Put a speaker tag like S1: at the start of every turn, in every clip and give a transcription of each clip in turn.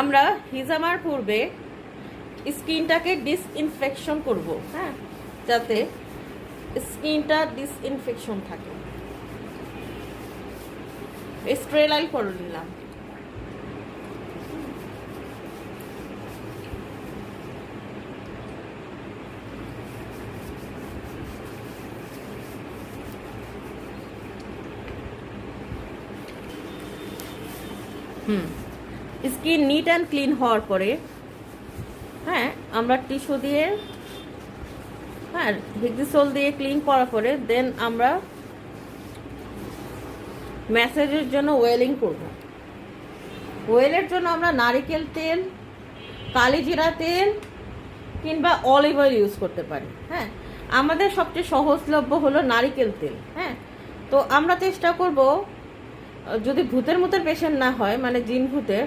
S1: আমরা হিজামার পূর্বে স্কিনটাকে ডিসইনফেকশন করব, হ্যাঁ, যাতে স্কিনটা ডিসইনফেকশন থাকে। স্টেরাইল করে নিলাম। স্কিন নিট অ্যান্ড ক্লিন হওয়ার পরে, হ্যাঁ, আমরা টিস্যু দিয়ে, হ্যাঁ, হেক্সিসোল দিয়ে ক্লিন করার পরে দেন আমরা ম্যাসাজের জন্য ওয়েলিং করব। ওয়েলের জন্য আমরা নারিকেল তেল, কালিজিরা তেল কিংবা অলিভ অয়েল ইউজ করতে পারি। হ্যাঁ, আমাদের সবচেয়ে সহজলভ্য হলো নারিকেল তেল। হ্যাঁ, তো আমরা চেষ্টা করব যদি ভূতের মতো পেশেন্ট না হয়, মানে জিন ভূতের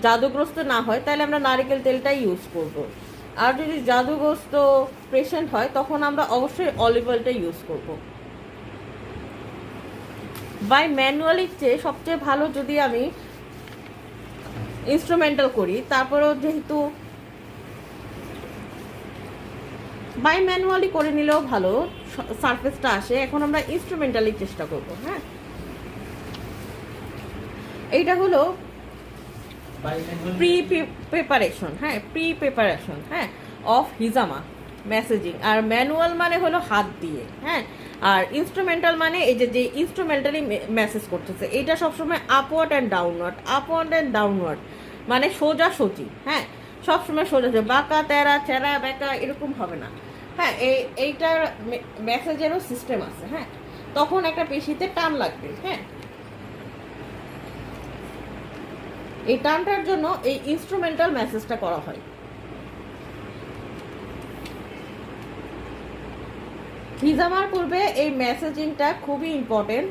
S1: জাদুগ্রস্ত না হয়, তাহলে আমরা নারিকেল তেলটাই ইউজ করব। আর যদি জাদুগ্রস্ত পেশেন্ট হয় তখন আমরা অবশ্যই অলিভ অয়েলটা ইউজ করব। বাই ম্যানুয়ালির চেয়ে সবচেয়ে ভালো যদি আমি ইনস্ট্রুমেন্টাল করি, তারপরেও যেহেতু বাই ম্যানুয়ালি করে নিলেও ভালো সারফেসটা আসে, এখন আমরা ইনস্ট্রুমেন্টালি চেষ্টা করব। হ্যাঁ, এইটা হলো প্রি প্রিপারেশন, হ্যাঁ, প্রি প্রিপারেশন, হ্যাঁ, অফ হিজামা মেসেজিং। আর ম্যানুয়াল মানে হলো হাত দিয়ে, হ্যাঁ, আর ইনস্ট্রুমেন্টাল মানে এই যে ইনস্ট্রুমেন্টালি মেসেজ করতেছে, এইটা সবসময় upward and downward, upward and downward, মানে সোজা সোজি, হ্যাঁ, সবসময় সোজা, বাঁকা তেরা চেরা বেঁকা এরকম হবে না। হ্যাঁ, এইটার মেসেজেরও সিস্টেম আছে। হ্যাঁ, তখন একটা পেশিতে টান লাগবে। হ্যাঁ, এই টানটার জন্য এই ইনস্ট্রুমেন্টাল মেসেজটা করা হয়। হিজামার পূর্বে এই মেসেজিংটা খুবই ইম্পর্টেন্ট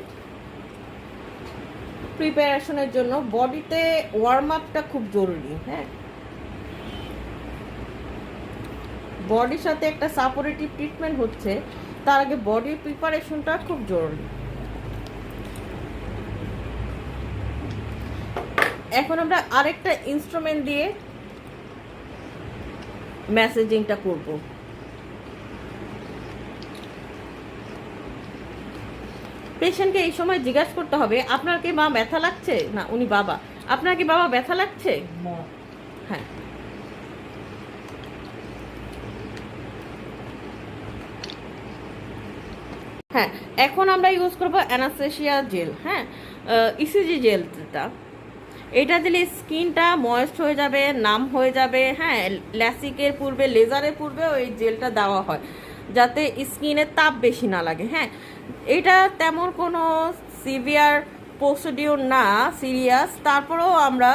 S1: প্রিপারেশনের জন্য। বডিতে ওয়ার্ম আপটা খুব জরুরি। হ্যাঁ, বডির সাথে একটা সাপোর্টিভ ট্রিটমেন্ট হচ্ছে, তার আগে বডির প্রিপারেশনটা খুব জরুরি। এখন আমরা আরেকটা ইনস্ট্রুমেন্ট দিয়ে মেসেজিংটা করব। পেশেন্টকে এই সময় জিজ্ঞাসা করতে হবে, আপনার কি মা ব্যথা লাগছে? না, উনি বাবা, আপনার কি বাবা ব্যথা লাগছে? হ্যাঁ, হ্যাঁ, এখন আমরা ইউজ করব অ্যানাস্থেসিয়া জেল। হ্যাঁ, ইসিজি জেলটা, এটা দিলে স্কিনটা ময়েস্ট হয়ে যাবে, নাম হয়ে যাবে। হ্যাঁ, ল্যাসিকের পূর্বে, লেজারের পূর্বে ওই জেলটা দেওয়া হয় যাতে স্কিনের তাপ বেশি না লাগে। হ্যাঁ, এটা তেমন কোনো সিভিয়ার প্রসিডিওর না, সিরিয়াস, তারপরেও আমরা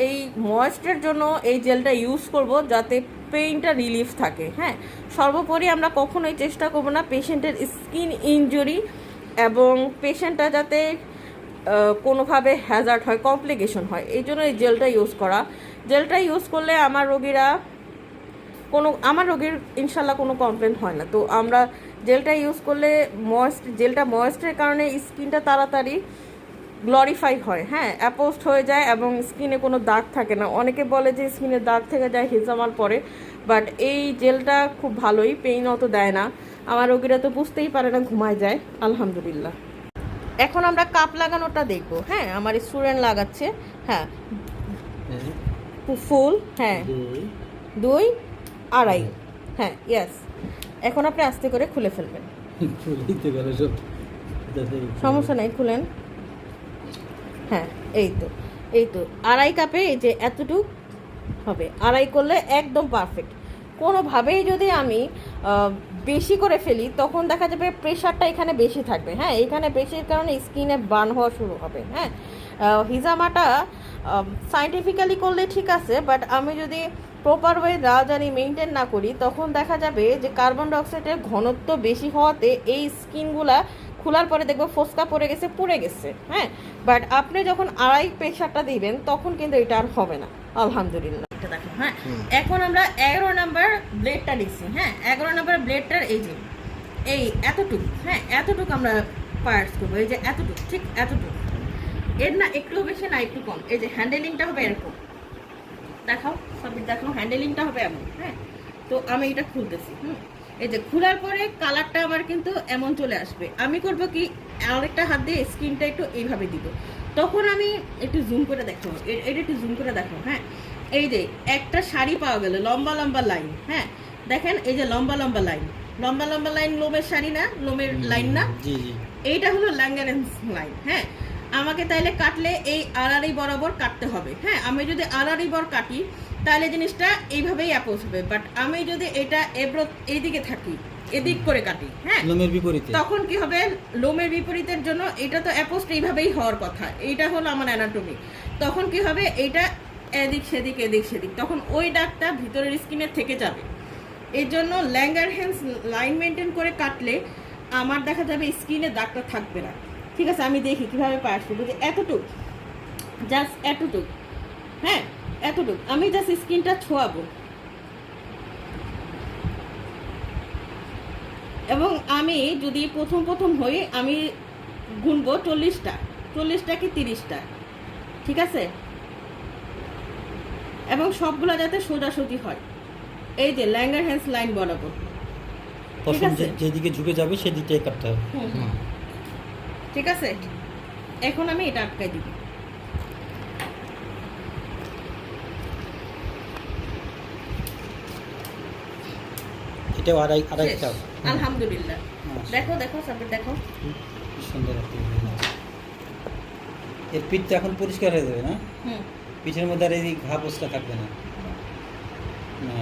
S1: এই ময়েস্টের জন্য এই জেলটা ইউজ করব যাতে পেইনটা রিলিফ থাকে। হ্যাঁ, সর্বোপরি আমরা কখনোই চেষ্টা করব না পেশেন্টের স্কিন ইনজুরি এবং পেশেন্টটা যাতে কোনোভাবে হ্যাজার্ড হয়, কমপ্লিকেশন হয়, এই জন্য এই জেলটা ইউজ করা। জেলটা ইউজ করলে আমার রোগীর ইনশাল্লাহ কোনো কমপ্লেন হয় না। তো আমরা জেলটা ইউজ করলে জেলটা ময়েস্টের কারণে স্কিনটা তাড়াতাড়ি গ্লোরিফাই হয়, হ্যাঁ, অ্যাপোস্ট হয়ে যায় এবং স্কিনে কোনো দাগ থাকে না। অনেকে বলে যে স্কিনে দাগ থেকে যায় হিজামার পরে, বাট এই জেলটা খুব ভালোই, পেইন অত দেয় না। আমার রোগীরা তো বুঝতেই পারে না, ঘুমায় যায়, আলহামদুলিল্লাহ। এখন আমরা কাপ লাগানোটা দেখবো। হ্যাঁ, আমার স্টুডেন্ট লাগাচ্ছে। হ্যাঁ, ফুল, হ্যাঁ, 2 আড়াই, হ্যাঁ, ইয়েস। এখন আপনি আস্তে করে খুলে ফেলবেন, সমস্যা নেই, খুলেন। হ্যাঁ, এই তো আড়াই কাপে এই যে এতটুক হবে, আড়াই করলে একদম পারফেক্ট। কোনোভাবেই যদি আমি বেশি করে ফেলি তখন দেখা যাবে প্রেশারটা এখানে বেশি থাকবে। হ্যাঁ, এখানে বেশির কারণে স্কিনে বার্ন হওয়া শুরু হবে। হ্যাঁ, হিজামাটা সায়েন্টিফিক্যালি করলে ঠিক আছে, বাট আমি যদি প্রপার ওয়ে রাজধানী মেনটেন না করি তখন দেখা যাবে যে কার্বন ডাইঅক্সাইডের ঘনত্ব বেশি হওয়াতে এই স্কিনগুলা খোলার পরে দেখবো ফোসকা পড়ে গেছে, পুড়ে গেছে। হ্যাঁ, বাট আপনি যখন আড়াই প্রেশারটা দিবেন তখন কিন্তু এটা আর হবে না, আলহামদুলিল্লাহ। এটা দেখেন। হ্যাঁ, এখন আমরা 11 নাম্বার ব্লেডটা দিচ্ছি। হ্যাঁ, 11 নাম্বার ব্লেডটার এই যে এতটুকু, হ্যাঁ, এতটুকু আমরা পার্টস করবো, এই যে এতটুকু, ঠিক এতটুকু, এর না একটু বেশি না একটু কম। এই যে হ্যান্ডেলিংটা হবে এরকম, দেখাও সাবির, দেখাও হ্যান্ডেলিংটা হবে এমন। হ্যাঁ, তো আমি এটা খুলতেছি। এই যে খোলার পরে কালারটা আমার কিন্তু এমন চলে আসবে। আমি করব কি, আরেকটা হাত দিয়ে স্ক্রিনটা একটু এইভাবে দিব, তখন আমি একটু জুম করে দেখো, এটা একটু জুম করে দেখো। হ্যাঁ, এই যে একটা শাড়ি পাওয়া গেল, লম্বা লম্বা লাইন। হ্যাঁ, দেখেন এই যে লম্বা লম্বা লাইন, লম্বা লম্বা লাইন লোমের শাড়ি না, লোমের লাইন না,
S2: জি জি,
S1: এইটা হলো ল্যাঙ্গারেন্স লাইন। হ্যাঁ, আমাকে তাইলে কাটলে এই আড়াআড়ি বরাবর কাটতে হবে। হ্যাঁ, আমি যদি আড়াআড়ি বর কাটি তাহলে জিনিসটা এইভাবেই অ্যাপোজ হবে, বাট আমি যদি এটা এইদিকে থাকি, এদিক করে কাটি, হ্যাঁ,
S2: লোমের বিপরীতে,
S1: তখন কি হবে, লোমের বিপরীতের জন্য এটা তো অ্যাপোজ এইভাবেই হওয়ার কথা, এইটা হলো আমার অ্যানাটমি। তখন কি হবে, এইটা এদিক সেদিক এদিক সেদিক, তখন ওই দাগটা ভিতরের স্কিনে থেকে যাবে। এই জন্য ল্যাঙ্গারহ্যান্স লাইন মেনটেন করে কাটলে আমার দেখা যাবে স্কিনে দাগটা থাকবে না। ঠিক আছে, আমি দেখি কিভাবে পাশ করবো। যে এতটুক, জাস্ট এতটুক, হ্যাঁ এতটুক, আমি জাস্ট স্কিনটা ছোঁয়াবো, এবং আমি যদি প্রথম প্রথম হই আমি গুনবো 40টা, 40টা কি 30টা, ঠিক আছে, এবং সবগুলো যাতে সোজাসুজি হয়। এই যে ল্যাঙ্গারহ্যান্স লাইন বরাবর, ঠিক
S2: পশম
S1: আছে?
S2: যেদিকে ঝুঁকে যাবে সেদিকটাই কাটতে হবে।
S1: ঠিক আছে, এখন আমি এটা আটকাই দিব।
S2: এটাও আড়াই
S1: শেষ।
S2: কাপ।
S1: আলহামদুলিল্লাহ।
S2: আচ্ছা।
S1: দেখো দেখো সাবির, দেখো
S2: কি সুন্দর একটা এর পিঠটা এখন পরিষ্কার হয়ে যাবে না,
S1: হুম
S2: পিঠের মধ্যে আর এই ঘা পোস্টা থাকবে না।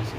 S2: আচ্ছা।